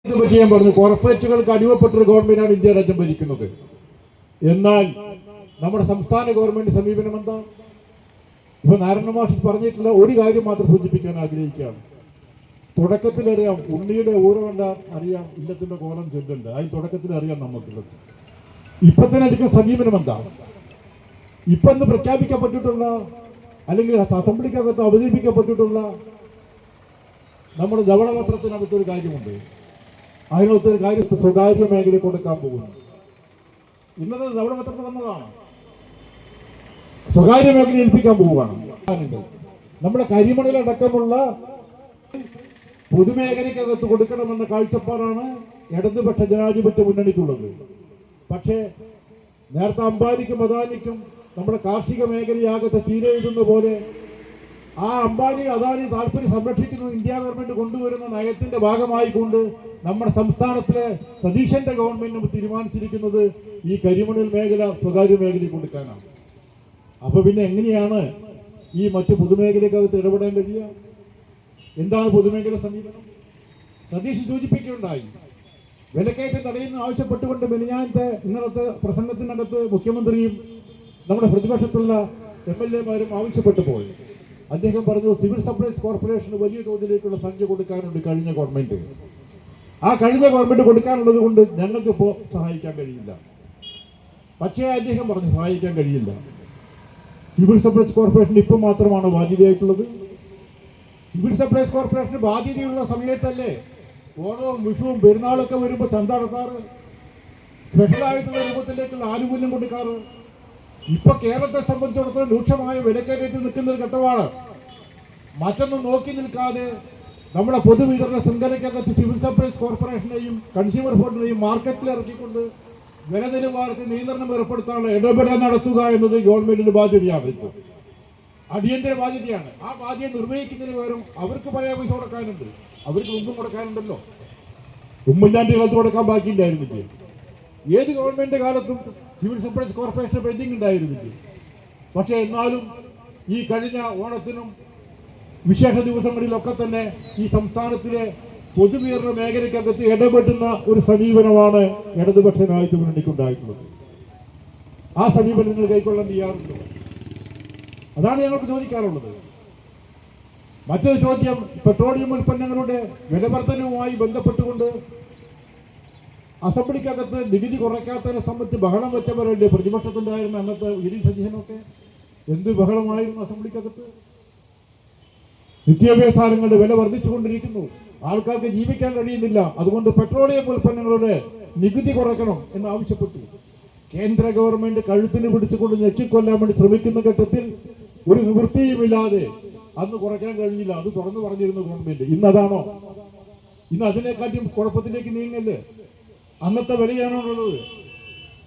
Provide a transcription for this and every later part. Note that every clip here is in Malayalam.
ഞാൻ പറഞ്ഞു, കോർപ്പറേറ്റുകൾക്ക് അടിമപ്പെട്ടൊരു ഗവൺമെന്റാണ് ഇന്ത്യ രാജ്യം ഭരിക്കുന്നത്. എന്നാൽ നമ്മുടെ സംസ്ഥാന ഗവൺമെന്റ് സമീപനം എന്താ? ഇപ്പൊ നാരായണ മാഷ് പറഞ്ഞിട്ടുള്ള ഒരു കാര്യം മാത്രം സൂചിപ്പിക്കാൻ ആഗ്രഹിക്കുകയാണ്. തുടക്കത്തിലറിയാം, ഉണ്ണിയുടെ ഊര കണ്ടാൽ അറിയാം ഇല്ലത്തിന്റെ കോലം ചൊല്ലുണ്ട്. അതിന് തുടക്കത്തിലറിയാം നമുക്കുള്ളത്. ഇപ്പൊ തന്നെ എടുക്കുന്ന സമീപനം എന്താ? ഇപ്പൊ ഇന്ന് പ്രഖ്യാപിക്കപ്പെട്ടിട്ടുള്ള അല്ലെങ്കിൽ അസംബ്ലിക്കകത്ത് അവതരിപ്പിക്കപ്പെട്ടിട്ടുള്ള നമ്മുടെ ധവളപത്രത്തിനകത്തൊരു കാര്യമുണ്ട്. അതിനകത്തൊരു കാര്യം സ്വകാര്യ മേഖല കൊടുക്കാൻ പോകുന്നു. ഇന്നത്തെ ധവളപത്രത്തിൽ വന്നതാണ്. സ്വകാര്യ മേഖല ഏൽപ്പിക്കാൻ പോവുകയാണ്. നമ്മുടെ കരിമണലടക്കമുള്ള പൊതുമേഖലയ്ക്കകത്ത് കൊടുക്കണമെന്ന കാഴ്ചപ്പാടാണ് ഇടതുപക്ഷ ജനാധിപത്യ മുന്നണിക്കുള്ളത്. പക്ഷേ നേരത്തെ അംബാനിക്കും അദാനിക്കും നമ്മുടെ കാർഷിക മേഖലയാകത്തെ തീരെഴുതുന്ന പോലെ ആ അംബാനി അദാനി താല്പര്യം സംരക്ഷിക്കുന്നത് ഇന്ത്യ ഗവൺമെന്റ് കൊണ്ടുവരുന്ന നയത്തിന്റെ ഭാഗമായിക്കൊണ്ട് നമ്മുടെ സംസ്ഥാനത്തിലെ സതീശന്റെ ഗവൺമെന്റ് തീരുമാനിച്ചിരിക്കുന്നത് ഈ കരിമണൽ മേഖല സ്വകാര്യ മേഖലയിൽ കൊടുക്കാനാണ്. അപ്പൊ പിന്നെ എങ്ങനെയാണ് ഈ മറ്റു പൊതുമേഖലയ്ക്കകത്ത് ഇടപെടാൻ കഴിയുക? എന്താണ് പൊതുമേഖല സമീപനം? സതീശ് സൂചിപ്പിക്കുകയുണ്ടായി. വിലക്കയറ്റം തടയുന്ന ആവശ്യപ്പെട്ടുകൊണ്ട് ഇന്നലത്തെ പ്രസംഗത്തിനകത്ത് മുഖ്യമന്ത്രിയും നമ്മുടെ പ്രതിപക്ഷത്തുള്ള MLA-മാരും ആവശ്യപ്പെട്ടപ്പോൾ അദ്ദേഹം പറഞ്ഞു, സിവിൽ സപ്ലൈസ് കോർപ്പറേഷന് വലിയ തോതിലേക്കുള്ള സംഖ്യ കൊടുക്കാനുണ്ട് കഴിഞ്ഞ ഗവൺമെന്റ്. ആ കഴിഞ്ഞ ഗവൺമെന്റ് കൊടുക്കാനുള്ളത് കൊണ്ട് ഞങ്ങൾക്ക് ഇപ്പോൾ സഹായിക്കാൻ കഴിയില്ല. പക്ഷേ അദ്ദേഹം പറഞ്ഞു സഹായിക്കാൻ കഴിയില്ല. സിവിൽ സപ്ലൈസ് കോർപ്പറേഷൻ ഇപ്പം മാത്രമാണ് ബാധ്യതയായിട്ടുള്ളത്. സിവിൽ സപ്ലൈസ് കോർപ്പറേഷന് ബാധ്യതയുള്ള സമയത്തല്ലേ ഓണവും വിഷുവും പെരുന്നാളൊക്കെ വരുമ്പോൾ ചന്ത നടത്താറ്, സ്പെഷ്യലായിട്ടുള്ള രൂപത്തിലേക്കുള്ള ആനുകൂല്യം കൊടുക്കാറ്. ഇപ്പൊ കേരളത്തെ സംബന്ധിച്ചിടത്തോളം രൂക്ഷമായ വിലക്കയറ്റത്തിൽ നിൽക്കുന്ന ഒരു ഘട്ടമാണ്. മറ്റൊന്നും നോക്കി നിൽക്കാതെ നമ്മുടെ പൊതുവിതരണ ശൃംഖലയ്ക്കകത്ത് സിവിൽ സപ്ലൈസ് കോർപ്പറേഷനെയും കൺസ്യൂമർ ബോർഡിനെയും മാർക്കറ്റിൽ ഇറക്കിക്കൊണ്ട് വില നിലവാരത്തിൽ നിയന്ത്രണം ഏർപ്പെടുത്താനുള്ള ഇടപെടൽ നടത്തുക എന്നത് ഗവൺമെന്റിന്റെ ബാധ്യതയാണ്. ഇപ്പോൾ അടിയന്തര ബാധ്യതയാണ്. ആ ബാധ്യത നിർവഹിക്കുന്നതിന് പകരം അവർക്ക് പഴയ പൈസ കൊടുക്കാനുണ്ട്, അവർക്ക് മുമ്പും കൊടുക്കാനുണ്ടല്ലോ. ഉമ്മൻചാണ്ടി കാലത്ത് കൊടുക്കാൻ ബാക്കിയില്ലായിരുന്നില്ലേ? ഏത് ഗവൺമെന്റ് കാലത്തും സിവിൽ സപ്ലൈസ് കോർപ്പറേഷൻ പെൻഡിങ് ഉണ്ടായിരുന്നില്ലേ? പക്ഷേ എന്നാലും ഈ കഴിഞ്ഞ ഓണത്തിനും വിശേഷ ദിവസങ്ങളിലൊക്കെ തന്നെ ഈ സംസ്ഥാനത്തിലെ പൊതുവിതരണ മേഖലയ്ക്കകത്ത് ഇടപെട്ടുന്ന ഒരു സമീപനമാണ് ഇടതുപക്ഷ ജനാധിപത്യ മുന്നണിക്കുണ്ടായിട്ടുള്ളത്. ആ സമീപനം നിങ്ങൾ കൈക്കൊള്ളാൻ തയ്യാറുണ്ടോ? അതാണ് ഞങ്ങൾക്ക് ചോദിക്കാറുള്ളത്. മറ്റൊരു ചോദ്യം, പെട്രോളിയം ഉൽപ്പന്നങ്ങളുടെ വിലവർദ്ധനവുമായി ബന്ധപ്പെട്ടുകൊണ്ട് അസംബ്ലിക്കകത്ത് നികുതി കുറയ്ക്കാത്തതിനെ സംബന്ധിച്ച് ബഹളം വെച്ചവരല്ലേ പ്രതിപക്ഷത്തുണ്ടായിരുന്ന അന്നത്തെ ഇടി സതീശനൊക്കെ? എന്ത് ബഹളമായിരുന്നു അസംബ്ലിക്കകത്ത്? നിത്യോപയോഗസാധനങ്ങളുടെ വില വർദ്ധിച്ചുകൊണ്ടിരിക്കുന്നു, ആൾക്കാർക്ക് ജീവിക്കാൻ കഴിയുന്നില്ല, അതുകൊണ്ട് പെട്രോളിയം ഉൽപ്പന്നങ്ങളുടെ നികുതി കുറയ്ക്കണം എന്നാവശ്യപ്പെട്ടു. കേന്ദ്ര ഗവൺമെന്റ് കഴുത്തിന് പിടിച്ചുകൊണ്ട് ഞെക്കിക്കൊല്ലാൻ വേണ്ടി ശ്രമിക്കുന്ന ഘട്ടത്തിൽ ഒരു നിവൃത്തിയുമില്ലാതെ അന്ന് കുറയ്ക്കാൻ കഴിഞ്ഞില്ല. അത് തുറന്നു പറഞ്ഞിരുന്നു ഗവൺമെന്റ്. ഇന്നതാണോ? ഇന്ന് അതിനെക്കാട്ടിയും കുഴപ്പത്തിലേക്ക് നീങ്ങല്ലേ? അന്നത്തെ വിലയാണുള്ളത്.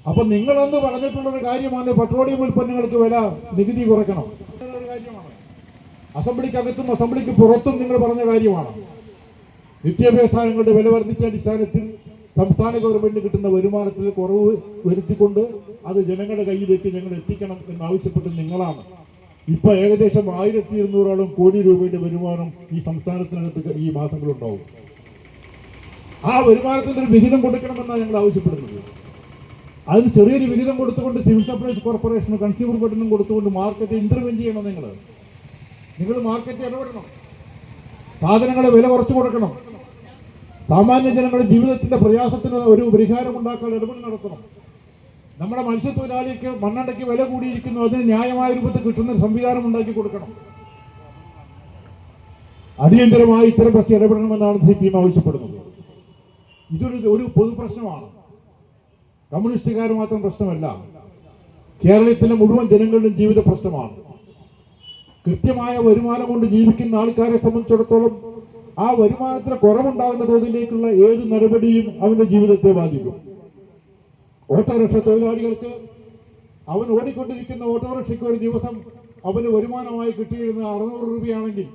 അപ്പൊ നിങ്ങളന്ന് പറഞ്ഞിട്ടുള്ളൊരു കാര്യമാണ് പെട്രോളിയം ഉൽപ്പന്നങ്ങൾക്ക് വില നികുതി കുറയ്ക്കണം ഒരു കാര്യമാണ്. അസംബ്ലിക്കകത്തും അസംബ്ലിക്ക് പുറത്തും നിങ്ങൾ പറഞ്ഞ കാര്യമാണ്. നിത്യോപയോഗസാധനങ്ങളുടെ വില വർദ്ധിച്ച അടിസ്ഥാനത്തിൽ സംസ്ഥാന ഗവൺമെന്റിന് കിട്ടുന്ന വരുമാനത്തിൽ കുറവ് വരുത്തിക്കൊണ്ട് അത് ജനങ്ങളുടെ കയ്യിലേക്ക് ഞങ്ങൾ എത്തിക്കണം എന്നാവശ്യപ്പെട്ട് നിങ്ങളാണ്. ഇപ്പൊ ഏകദേശം 1200 കോടി രൂപയുടെ വരുമാനം ഈ സംസ്ഥാനത്തിനകത്ത് ഈ മാസങ്ങളുണ്ടാവും. ആ വരുമാനത്തിന്റെ ഒരു വിഹിതം കൊടുക്കണമെന്നാണ് ഞങ്ങൾ ആവശ്യപ്പെടുന്നത്. അതിന് ചെറിയൊരു വിഹിതം കൊടുത്തുകൊണ്ട് സിവിൽ സപ്ലൈസ് കോർപ്പറേഷനും കൺസ്യൂമർ ബോർഡിനും കൊടുത്തുകൊണ്ട് മാർക്കറ്റ് ഇന്റർവെൻ ചെയ്യണം. നിങ്ങൾ മാർക്കറ്റ് ഇടപെടണം, സാധനങ്ങളെ വില കുറച്ചു കൊടുക്കണം, സാമാന്യ ജനങ്ങളുടെ ജീവിതത്തിന്റെ പ്രയാസത്തിന് ഒരു പരിഹാരം ഉണ്ടാക്കാൻ ഇടപെടൽ നടത്തണം. നമ്മുടെ മത്സ്യത്തൊഴിലാളിക്ക് മണ്ണെണ്ണയ്ക്ക് വില കൂടിയിരിക്കുന്നു, അതിന് ന്യായമായ രൂപത്തിൽ കിട്ടുന്ന സംവിധാനം ഉണ്ടാക്കി കൊടുക്കണം. അടിയന്തരമായി ഇത്തരം പ്രശ്നം ഇടപെടണമെന്നാണ് CPM ആവശ്യപ്പെടുന്നത്. ഇതൊരു പൊതു പ്രശ്നമാണ്, കമ്മ്യൂണിസ്റ്റുകാർ മാത്രം പ്രശ്നമല്ല, കേരളത്തിലെ മുഴുവൻ ജനങ്ങളുടെയും ജീവിത പ്രശ്നമാണ്. കൃത്യമായ വരുമാനം കൊണ്ട് ജീവിക്കുന്ന ആൾക്കാരെ സംബന്ധിച്ചിടത്തോളം ആ വരുമാനത്തിന് കുറവുണ്ടാകുന്ന തോതിലേക്കുള്ള ഏത് നടപടിയും അവന്റെ ജീവിതത്തെ ബാധിക്കും. ഓട്ടോറിക്ഷ തൊഴിലാളികൾക്ക് അവൻ ഓടിക്കൊണ്ടിരിക്കുന്ന ഓട്ടോറിക്ഷയ്ക്ക് ഒരു ദിവസം അവന് വരുമാനമായി കിട്ടിയിരുന്ന 600 രൂപയാണെങ്കിൽ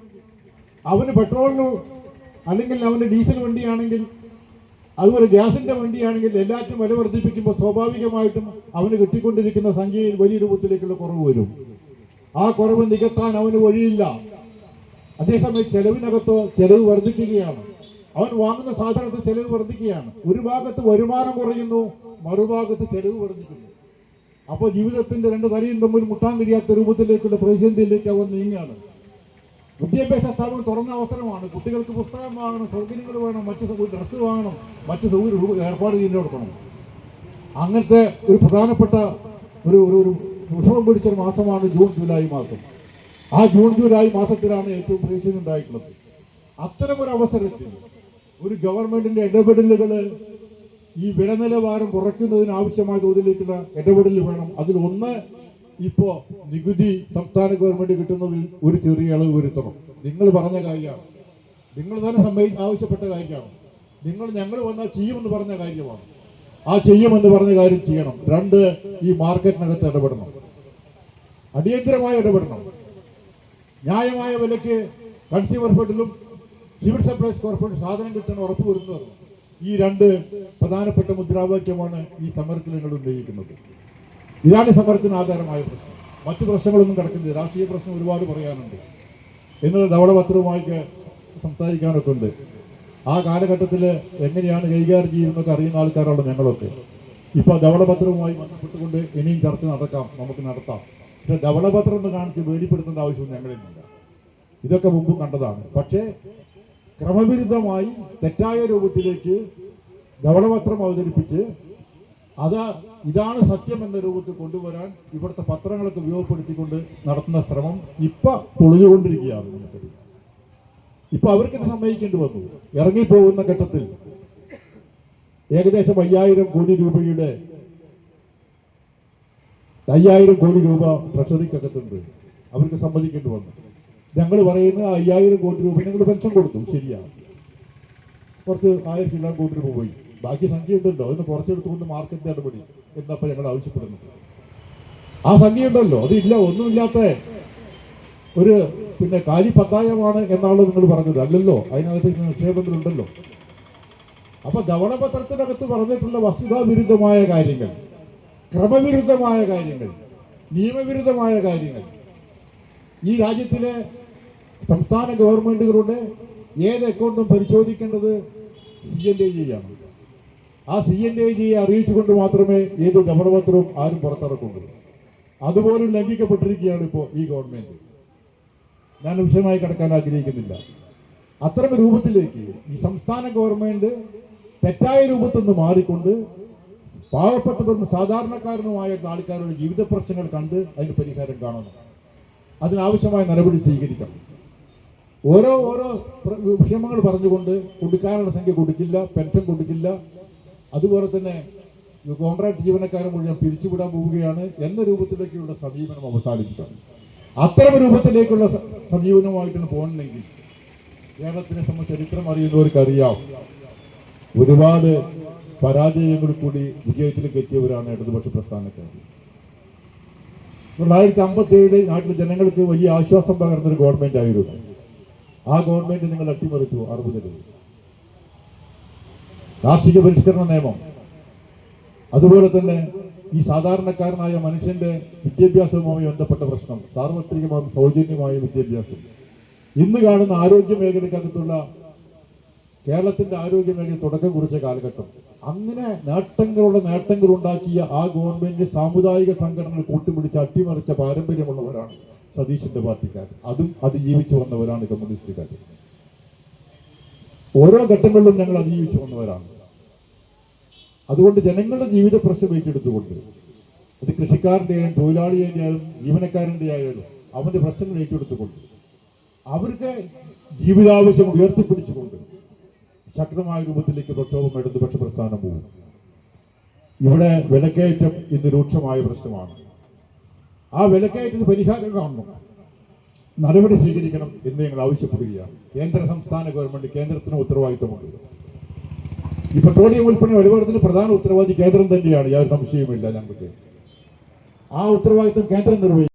അവന് പെട്രോളിന് അല്ലെങ്കിൽ അവന്റെ ഡീസൽ വണ്ടിയാണെങ്കിൽ അതുപോലെ ഗ്യാസിന്റെ വണ്ടിയാണെങ്കിൽ എല്ലാറ്റിനും വില വർദ്ധിപ്പിക്കുമ്പോൾ സ്വാഭാവികമായിട്ടും അവന് കിട്ടിക്കൊണ്ടിരിക്കുന്ന സംഖ്യയിൽ വലിയ രൂപത്തിലേക്കുള്ള കുറവ് വരും. ആ കുറവ് നികത്താൻ അവന് വഴിയില്ല. അതേസമയം ചെലവിനകത്തോ ചെലവ് വർദ്ധിക്കുകയാണ്. അവൻ വാങ്ങുന്ന സാധനത്തിന് ചെലവ് വർദ്ധിക്കുകയാണ്. ഒരു ഭാഗത്ത് വരുമാനം കുറയുന്നു, മറുഭാഗത്ത് ചെലവ് വർദ്ധിക്കുന്നു. അപ്പോൾ ജീവിതത്തിന്റെ രണ്ട് തലയും തമ്മിൽ മുട്ടാൻ കഴിയാത്ത രൂപത്തിലേക്കുള്ള പ്രതിസന്ധിയിലേക്ക് അവൻ നീങ്ങുകയാണ്. വിദ്യാഭ്യാസ സ്ഥാപനം തുറന്ന അവസരമാണ്. കുട്ടികൾക്ക് പുസ്തകം വാങ്ങണം, സൗകര്യങ്ങൾ വേണം, മറ്റു ഡ്രസ്സ് വാങ്ങണം, മറ്റു സൗകര്യം ഏർപ്പാട് ചെയ്തു കൊടുക്കണം. അങ്ങനത്തെ ഒരു പ്രധാനപ്പെട്ട ഒരു വിഷമം പിടിച്ചൊരു മാസമാണ് ജൂൺ ജൂലൈ മാസം. ആ ജൂൺ ജൂലൈ മാസത്തിലാണ് ഏറ്റവും പ്രതിസന്ധി ഉണ്ടായിട്ടുള്ളത്. അത്തരമൊരു അവസരത്തിൽ ഒരു ഗവൺമെന്റിന്റെ ഇടപെടലുകൾ ഈ വില നിലവാരം കുറയ്ക്കുന്നതിന് ആവശ്യമായ തോതിലേക്കുള്ള ഇടപെടൽ വേണം. അതിലൊന്ന് ഇപ്പോ നികുതി സംസ്ഥാന ഗവൺമെന്റ് കിട്ടുന്നതിൽ ഒരു ചെറിയ ഇളവ് വരുത്തണം. നിങ്ങൾ പറഞ്ഞ കാര്യമാണ്, നിങ്ങൾ തന്നെ ആവശ്യപ്പെട്ട കാര്യമാണ്. ഞങ്ങൾ വന്നാൽ ചെയ്യുമെന്ന് പറഞ്ഞ കാര്യമാണ്. ആ ചെയ്യുമെന്ന് പറഞ്ഞ കാര്യം ചെയ്യണം. രണ്ട്, ഈ മാർക്കറ്റിനകത്ത് ഇടപെടണം, അടിയന്തരമായി ഇടപെടണം. ന്യായമായ വിലയ്ക്ക് കൺസ്യൂമർ ഫെഡിലും സിവിൽ സപ്ലൈസ് കോർപ്പറേഷൻ സാധനം കിട്ടാൻ ഉറപ്പുവരുത്തുന്നത്. ഈ രണ്ട് പ്രധാനപ്പെട്ട മുദ്രാവാക്യമാണ് ഈ സമരത്തിൽ നിങ്ങൾ ഉന്നയിക്കുന്നത്. ഇതാണ് സമരത്തിന് ആധാരമായ പ്രശ്നം. മറ്റു പ്രശ്നങ്ങളൊന്നും കിടക്കുന്നില്ല. രാഷ്ട്രീയ പ്രശ്നം ഒരുപാട് പറയാനുണ്ട്. എന്നത് ധവളപത്രവുമായി സംസാരിക്കാനൊക്കെ ഉണ്ട്. ആ കാലഘട്ടത്തിൽ എങ്ങനെയാണ് കൈകാര്യം ചെയ്യുന്നതൊക്കെ അറിയുന്ന ആൾക്കാരാണ് ഞങ്ങളൊക്കെ. ഇപ്പൊ ധവളപത്രവുമായി ബന്ധപ്പെട്ടുകൊണ്ട് ഇനിയും ചർച്ച നമുക്ക് നടത്താം. പക്ഷെ ധവളപത്രം എന്ന് കാണിച്ച് പേടിപ്പെടുത്തേണ്ട ആവശ്യവും ഞങ്ങളില്ല. ഇതൊക്കെ മുമ്പ് കണ്ടതാണ്. പക്ഷേ ക്രമവിരുദ്ധമായി തെറ്റായ രൂപത്തിലേക്ക് ധവളപത്രം അവതരിപ്പിച്ച് ഇതാണ് സത്യം എന്ന രൂപത്തിൽ കൊണ്ടുവരാൻ ഇവിടുത്തെ പത്രങ്ങളൊക്കെ ഉപയോഗപ്പെടുത്തിക്കൊണ്ട് നടത്തുന്ന ശ്രമം ഇപ്പൊ പൊളിഞ്ഞുകൊണ്ടിരിക്കുകയാണ്. നമുക്കറിയാം. ഇപ്പൊ അവർക്കിത് സമ്മതിക്കേണ്ടി വന്നു. ഇറങ്ങിപ്പോകുന്ന ഘട്ടത്തിൽ ഏകദേശം 5000 കോടി രൂപയുടെ 5000 കോടി രൂപ ട്രഷറിക്കകത്തുണ്ട്. അവർക്ക് സമ്മതിക്കേണ്ടി വന്നു. ഞങ്ങൾ പറയുന്ന 5000 കോടി രൂപ ഞങ്ങൾ പെൻഷൻ കൊടുത്തു, ശരിയാണ്. കുറച്ച് 1000 കോടി രൂപ പോയി. ബാക്കി സംഖ്യ ഉണ്ടല്ലോ, അതിന് കുറച്ചെടുത്തുകൊണ്ട് മാർക്കറ്റിന്റെ ഇടപെടി എന്നപ്പോൾ ഞങ്ങൾ ആവശ്യപ്പെടുന്നു. ആ സംഖ്യ ഉണ്ടല്ലോ, അതില്ല, ഒന്നുമില്ലാത്ത ഒരു കാര്യപത്തായമാണ് എന്നാണ് നിങ്ങൾ പറഞ്ഞത്. അല്ലല്ലോ, അതിനകത്ത് നിക്ഷേപങ്ങളുണ്ടല്ലോ. അപ്പൊ ധവളപത്രത്തിനകത്ത് പറഞ്ഞിട്ടുള്ള വസ്തുതാവിരുദ്ധമായ കാര്യങ്ങൾ, ക്രമവിരുദ്ധമായ കാര്യങ്ങൾ, നിയമവിരുദ്ധമായ കാര്യങ്ങൾ ഈ രാജ്യത്തിലെ സംസ്ഥാന ഗവൺമെന്റുകളുടെ ഏത് അക്കൗണ്ടും പരിശോധിക്കേണ്ടത് CNAG ആണ്. ആ CNAG അറിയിച്ചുകൊണ്ട് മാത്രമേ ഏത് ധവളപത്രവും ആരും പുറത്തിറക്കുള്ളൂ. അതുപോലും ലംഘിക്കപ്പെട്ടിരിക്കുകയാണ് ഇപ്പോൾ ഈ ഗവൺമെന്റ്. ഞാൻ വിഷയമായി കിടക്കാൻ ആഗ്രഹിക്കുന്നില്ല. അത്തരം രൂപത്തിലേക്ക് ഈ സംസ്ഥാന ഗവൺമെന്റ് തെറ്റായ രൂപത്തിൽ നിന്ന് മാറിക്കൊണ്ട് പാവപ്പെട്ടവരും സാധാരണക്കാരനുമായിട്ടുള്ള ആൾക്കാരുടെ ജീവിത പ്രശ്നങ്ങൾ കണ്ട് അതിന് പരിഹാരം കാണണം. അതിനാവശ്യമായ നടപടി സ്വീകരിക്കണം. ഓരോ വിഷയങ്ങൾ പറഞ്ഞുകൊണ്ട് കൊടുക്കാനുള്ള സംഖ്യ കൊടുക്കില്ല, പെൻഷൻ കൊടുക്കില്ല, അതുപോലെ തന്നെ കോൺട്രാക്ട് ജീവനക്കാരെ മുഴുവൻ പിരിച്ചുവിടാൻ പോവുകയാണ് എന്ന രൂപത്തിലേക്കുള്ള സമീപനം അവസാനിപ്പിക്കണം. അത്തരം രൂപത്തിലേക്കുള്ള സമീപനമായിട്ടാണ് പോകണമെങ്കിൽ കേരളത്തിനെ സംബന്ധിച്ച് ചരിത്രം അറിയുന്നവർക്കറിയാം, ഒരുപാട് പരാജയങ്ങൾ കൂടി വിജയത്തിലേക്ക് എത്തിയവരാണ് ഇടതുപക്ഷ പ്രസ്ഥാനക്കാർ. 1957 നാട്ടിലെ ജനങ്ങൾക്ക് വലിയ ആശ്വാസം പകർന്നൊരു ഗവൺമെന്റ് ആയിരുന്നു. ആ ഗവൺമെന്റ് നിങ്ങൾ അട്ടിമറിച്ചു 60-ൽ. കാർഷിക പരിഷ്കരണ നിയമം, അതുപോലെ തന്നെ ഈ സാധാരണക്കാരനായ മനുഷ്യന്റെ വിദ്യാഭ്യാസവുമായി ബന്ധപ്പെട്ട പ്രശ്നം, സാർവത്രികമായും സൗജന്യമായ വിദ്യാഭ്യാസം, ഇന്ന് കാണുന്ന ആരോഗ്യ മേഖലയ്ക്കകത്തുള്ള കേരളത്തിന്റെ ആരോഗ്യ മേഖല തുടക്കം കുറിച്ച കാലഘട്ടം, അങ്ങനെ നേട്ടങ്ങൾ ഉണ്ടാക്കിയ ആ ഗവൺമെന്റ് സാമുദായിക സംഘടനകൾ കൂട്ടുപിടിച്ച് അട്ടിമറിച്ച പാരമ്പര്യമുള്ളവരാണ് സതീശന്റെ പാർട്ടിക്കാർ. അതും അതിജീവിച്ചു വന്നവരാണ് കമ്മ്യൂണിസ്റ്റുകാർ. ഓരോ ഘട്ടങ്ങളിലും ഞങ്ങൾ അതിജീവിച്ചു വന്നവരാണ്. അതുകൊണ്ട് ജനങ്ങളുടെ ജീവിത പ്രശ്നം ഏറ്റെടുത്തുകൊണ്ട്, അത് കൃഷിക്കാരൻ്റെ ആയാലും തൊഴിലാളിയുടെ ആയാലും ജീവനക്കാരൻ്റെ ആയാലും അവന്റെ പ്രശ്നങ്ങൾ ഏറ്റെടുത്തുകൊണ്ട് അവർക്ക് ജീവിതാവശ്യം ഉയർത്തിപ്പിടിച്ചുകൊണ്ട് ശക്തമായ രൂപത്തിലേക്ക് പ്രക്ഷോഭം ഇടതുപക്ഷ പ്രസ്ഥാനം പോകും. ഇവിടെ വിലക്കയറ്റം ഇന്ന് രൂക്ഷമായ പ്രശ്നമാണ്. ആ വിലക്കയറ്റത്തിന് പരിഹാരം കാണണം, നടപടി സ്വീകരിക്കണം എന്ന് ഞങ്ങൾ ആവശ്യപ്പെടുകയാണ്. കേന്ദ്ര സംസ്ഥാന ഗവൺമെന്റ്, കേന്ദ്രത്തിന് ഉത്തരവാദിത്തമുണ്ട്. ഈ പെട്രോളിയം ഉൽപ്പന്ന ഇടപാടത്തിന് പ്രധാന ഉത്തരവാദി കേന്ദ്രം തന്നെയാണ്, യാതൊരു സംശയവുമില്ല ഞങ്ങൾക്ക്. ആ ഉത്തരവാദിത്തം കേന്ദ്രം നിർവഹിക്കും.